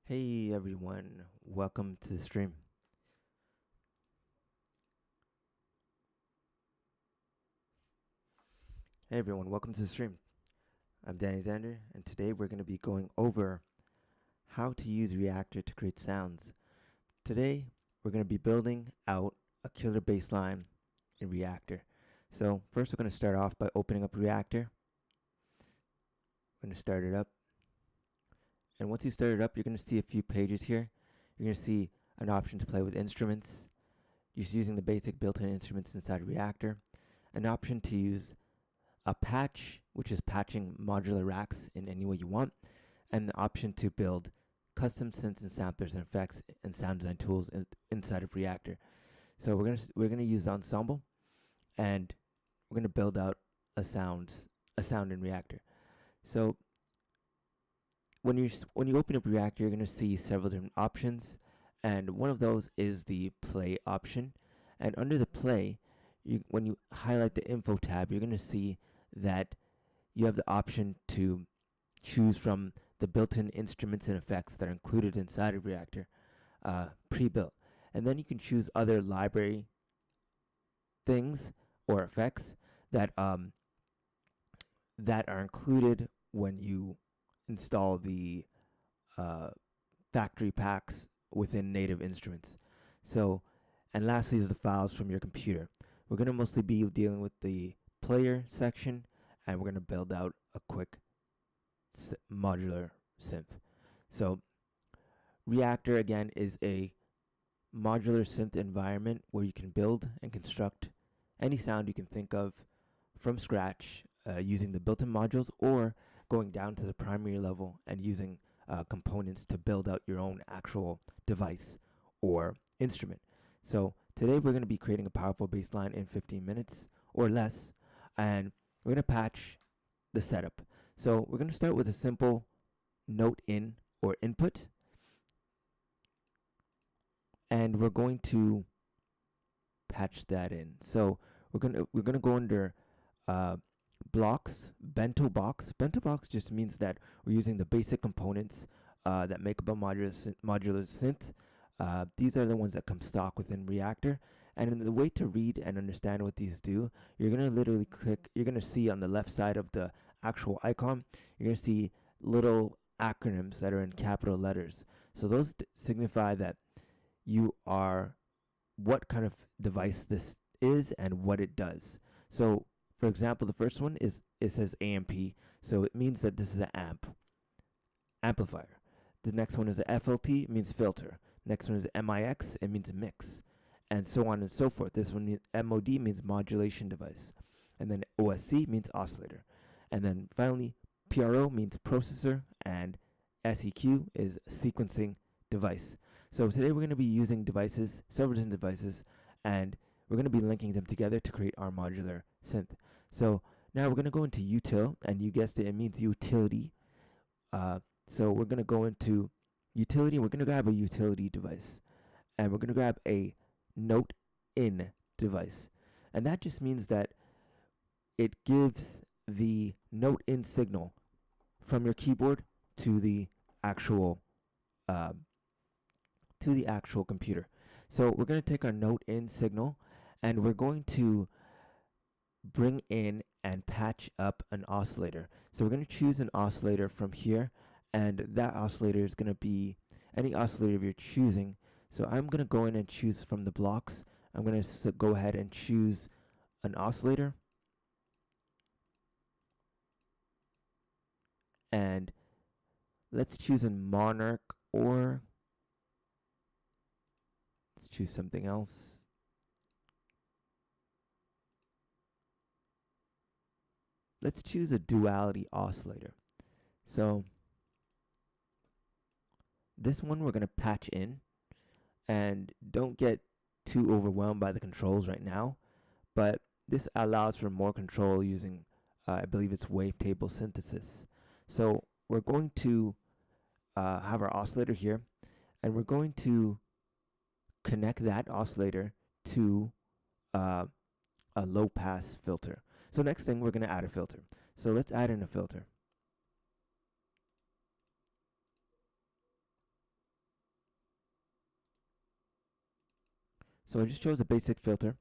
Hey everyone, welcome to the stream. Hey everyone, welcome to the stream. I'm Danny Xander, and today we're going to be going over how to use Reaktor to create sounds. Today we're going to be building out a killer bass line in Reaktor. So first we're going to start off by opening up Reaktor. We're going to start it up. And once you start it up, you're going to see a few pages here. You're going to see an option to play with instruments, just using the basic built-in instruments inside Reaktor. An option to use a patch, which is patching modular racks in any way you want, and the option to build custom synths and samplers and effects and sound design tools inside of Reaktor. So we're gonna use Ensemble, and we're gonna build out a sound in Reaktor. So when you open up Reaktor, you're gonna see several different options, and one of those is the play option. And under the play, when you highlight the info tab, you're gonna see that you have the option to choose from the built-in instruments and effects that are included inside of Reaktor, pre-built. And then you can choose other library things or effects that are included when you install the factory packs within native instruments. So, and lastly is the files from your computer. We're going to mostly be dealing with the player section, and we're going to build out a quick modular synth. So Reaktor, again, is a modular synth environment where you can build and construct any sound you can think of from scratch using the built-in modules, or going down to the primary level and using components to build out your own actual device or instrument. So today we're going to be creating a powerful bass line in 15 minutes or less, and we're going to patch the setup. So we're going to start with a simple note in or input, and we're going to patch that in. So we're going to go under blocks, bento box. Bento box just means that we're using the basic components that make up a modular synth. These are the ones that come stock within Reaktor. And in the way to read and understand what these do, you're going to literally click, you're going to see on the left side of the actual icon, you're going to see little acronyms that are in capital letters. So those signify that you are, what kind of device this is and what it does. So for example, the first one is, it says AMP, so it means that this is an amplifier. The next one is a FLT, it means filter. Next one is MIX, it means mix, and so on and so forth. This one, MOD, means modulation device, and then OSC means oscillator, and then finally PRO means processor, and SEQ is sequencing device. So today we're going to be using devices, several different devices, and we're going to be linking them together to create our modular synth. So now we're going to go into util, and you guessed it, it means utility. So we're going to go into utility, we're going to grab a utility device, and we're going to grab a note in device. And that just means that it gives the note in signal from your keyboard to the actual computer. So we're going to take our note in signal, and we're going to bring in and patch up an oscillator. So we're going to choose an oscillator from here, and that oscillator is going to be any oscillator you're choosing. So I'm going to go in and choose from the blocks. I'm going to go ahead and choose an oscillator, and let's choose a Monarch, or let's choose something else. Let's choose a duality oscillator. So this one we're going to patch in, and don't get too overwhelmed by the controls right now, but this allows for more control using I believe it's wavetable synthesis. So we're going to have our oscillator here, and we're going to connect that oscillator to a low pass filter. So next thing, we're going to add a filter. So let's add in a filter. So I just chose a basic filter,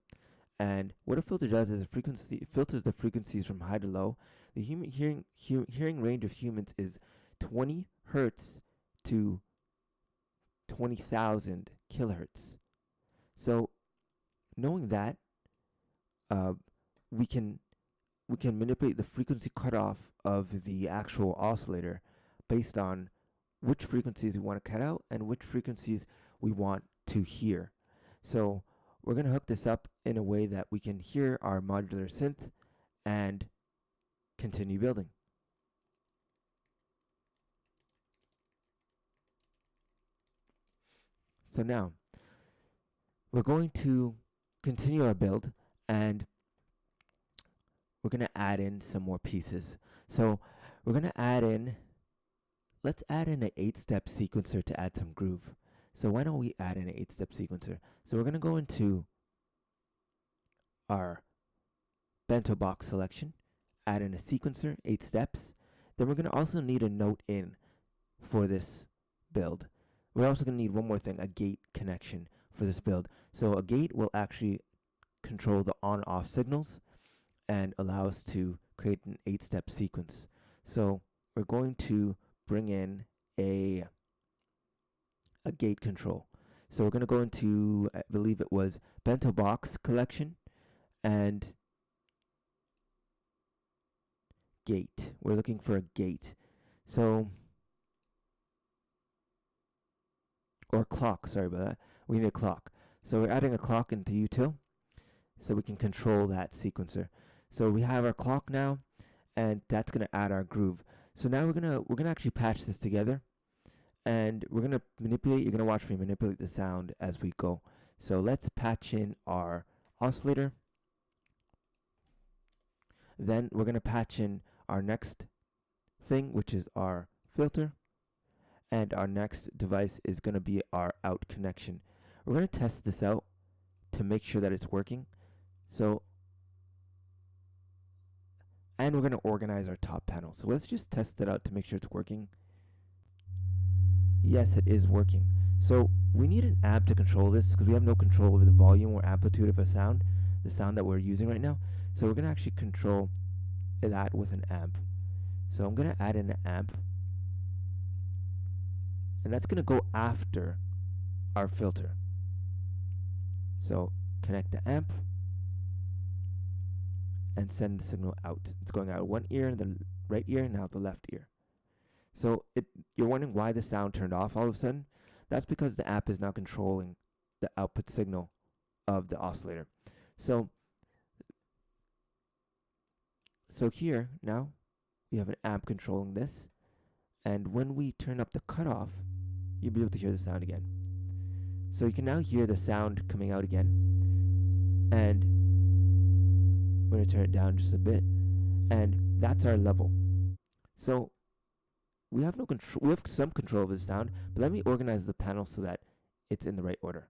and what a filter does is it filters the frequencies from high to low. The hearing range of humans is 20 hertz to 20,000 kilohertz. So knowing that, uh, we can manipulate the frequency cutoff of the actual oscillator based on which frequencies we want to cut out and which frequencies we want to hear. So we're going to hook this up in a way that we can hear our modular synth and continue building. So now we're going to continue our build, and we're going to add in some more pieces. So we're going to add in, let's add in an 8-step sequencer to add some groove. So why don't we add in an 8-step sequencer? So we're going to go into our bento box selection, add in a sequencer, 8 steps. Then we're going to also need a note in for this build. We're also going to need one more thing, a gate connection for this build. So a gate will actually control the on-off signals and allow us to create an 8-step sequence. So we're going to bring in a gate control. So we're going to go into, I believe it was bento box collection and gate. We're looking for a gate. So, or clock, sorry about that. We need a clock. So we're adding a clock into util so we can control that sequencer. So we have our clock now, and that's going to add our groove. So now we're gonna actually patch this together, and we're gonna manipulate. You're gonna watch me manipulate the sound as we go. So let's patch in our oscillator. Then we're gonna patch in our next thing, which is our filter, and our next device is gonna be our out connection. We're gonna test this out to make sure that it's working. So, and we're gonna organize our top panel. So let's just test it out to make sure it's working. Yes, it is working. So we need an amp to control this because we have no control over the volume or amplitude of a sound, the sound that we're using right now. So we're gonna actually control that with an amp. So I'm gonna add in an amp, and that's gonna go after our filter. So connect the amp and send the signal out. It's going out one ear, the right ear, now the left ear. So you're wondering why the sound turned off all of a sudden. That's because the amp is now controlling the output signal of the oscillator. So here now we have an amp controlling this, and when we turn up the cutoff, you'll be able to hear the sound again. So you can now hear the sound coming out again, and we're going to turn it down just a bit, and that's our level. So we have no control. We have some control of the sound, but let me organize the panel so that it's in the right order.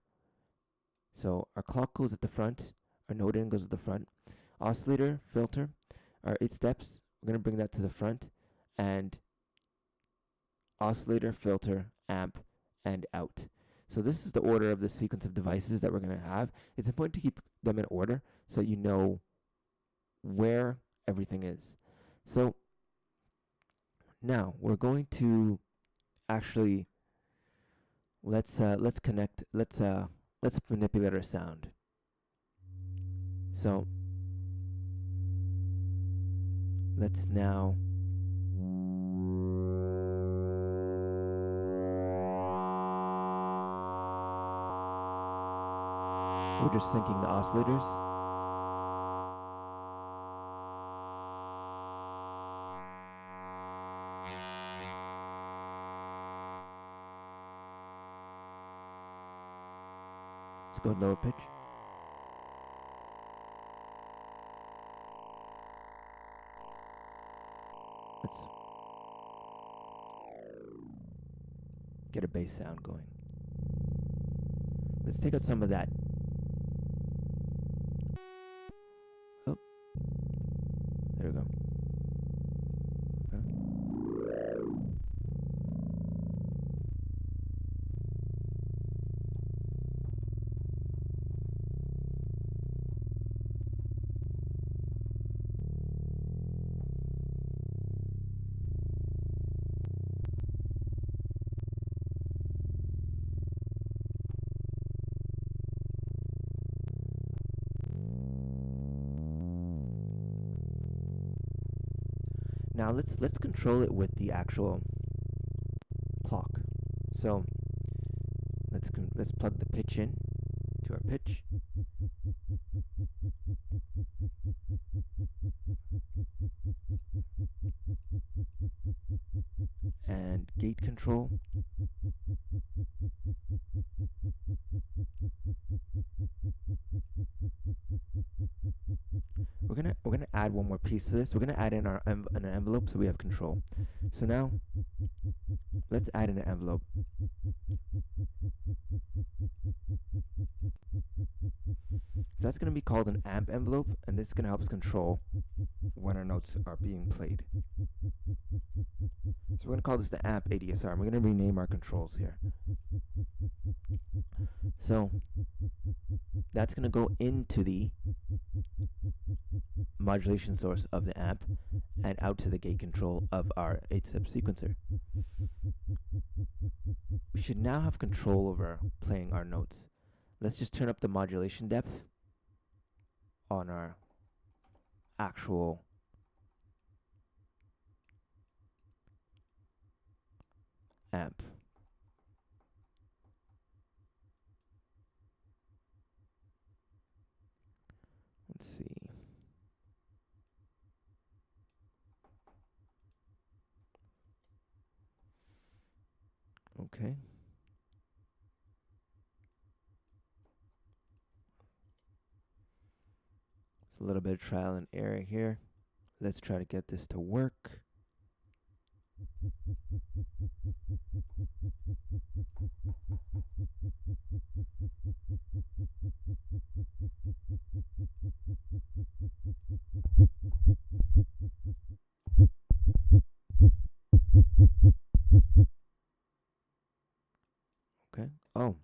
So our clock goes at the front, our note in goes at the front, oscillator, filter, our 8 steps, we're going to bring that to the front, and oscillator, filter, amp, and out. So this is the order of the sequence of devices that we're going to have. It's important to keep them in order so you know where everything is. So now we're going to actually let's manipulate our sound. So let's now we're just syncing the oscillators. Let's go lower pitch. Let's get a bass sound going. Let's take out some of that. Oh, there we go. Okay. Now let's control it with the actual clock. So let's plug the pitch in to our pitch. And gate control. We're gonna add one more piece to this. We're gonna add in an envelope so we have control. So now let's add in an envelope. So that's gonna be called an amp envelope, and this is gonna help us control when our notes are being played. So we're gonna call this the amp ADSR, and we're gonna rename our controls here. So that's gonna go into the modulation source of the amp and out to the gate control of our 8-step sequencer. We should now have control over playing our notes. Let's just turn up the modulation depth on our actual amp. Let's see. Okay. It's a little bit of trial and error here. Let's try to get this to work. Okay. Oh,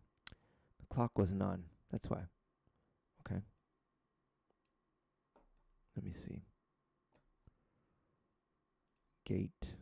the clock wasn't on. That's why. Okay. Let me see. Gate.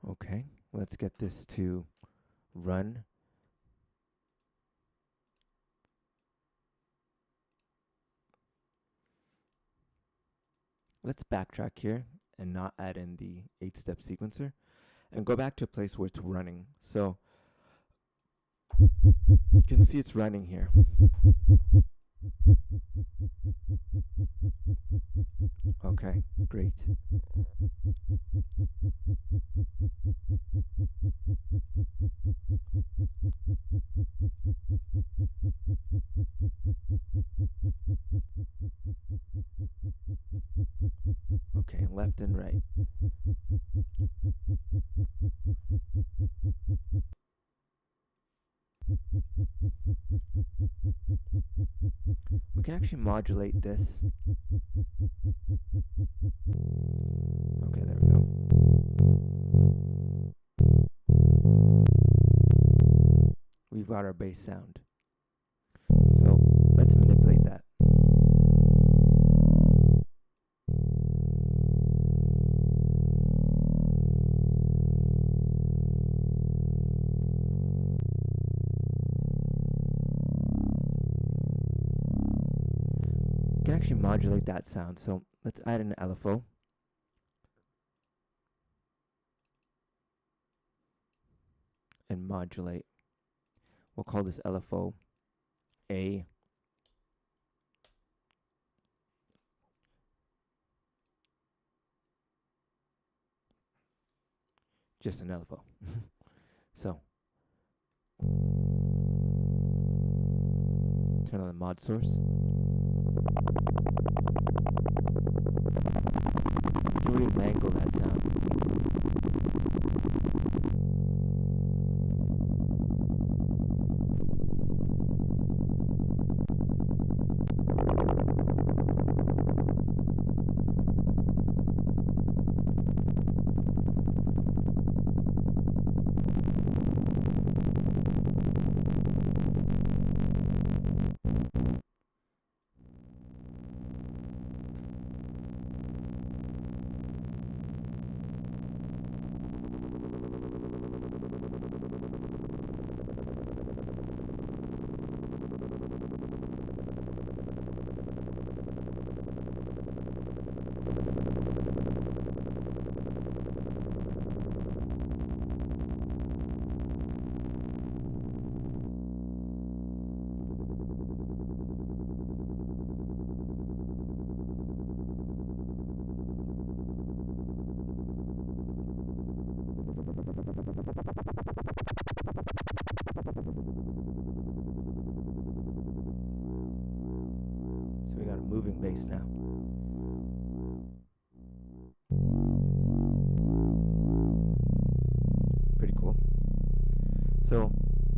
Okay, let's get this to run. Let's backtrack here and not add in the 8-step sequencer and go back to a place where it's running. So you can see it's running here. Okay, great. Okay, left and right. We can actually modulate this. Okay, there we go. We've got our bass sound. So let's manipulate that. We can actually modulate that sound. So let's add an LFO. And modulate. We'll call this LFO A. Just an LFO. So turn on the mod source. We can really mangle that sound. So we got a moving bass now. Pretty cool. So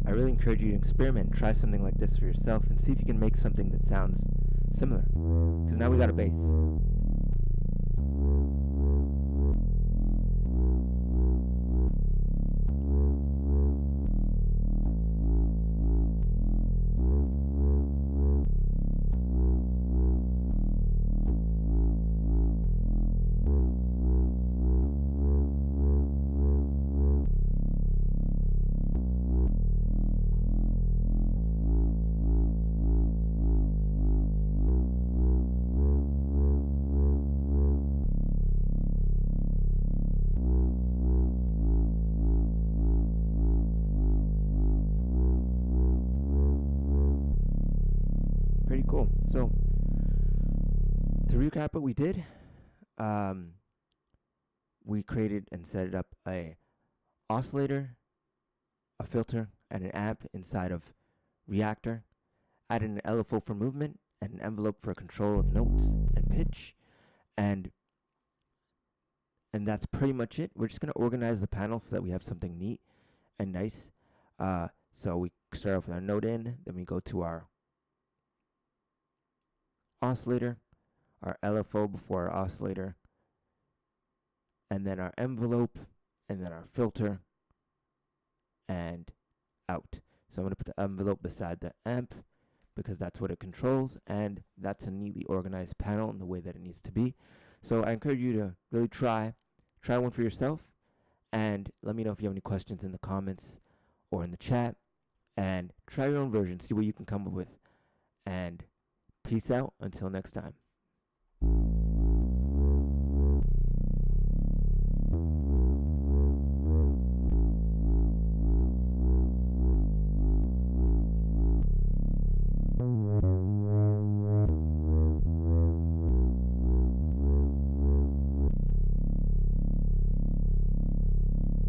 I really encourage you to experiment and try something like this for yourself and see if you can make something that sounds similar. Because now we got a bass. Pretty cool. So to recap what we did, we created and set up a oscillator, a filter, and an amp inside of Reaktor, added an LFO for movement and an envelope for control of notes and pitch, and that's pretty much it. We're just going to organize the panel so that we have something neat and nice. So we start off with our note in, then we go to our oscillator, our LFO before our oscillator, and then our envelope, and then our filter, and out. So I'm going to put the envelope beside the amp because that's what it controls, and that's a neatly organized panel in the way that it needs to be. So I encourage you to really try one for yourself, and let me know if you have any questions in the comments or in the chat, and try your own version, see what you can come up with, and peace out until next time.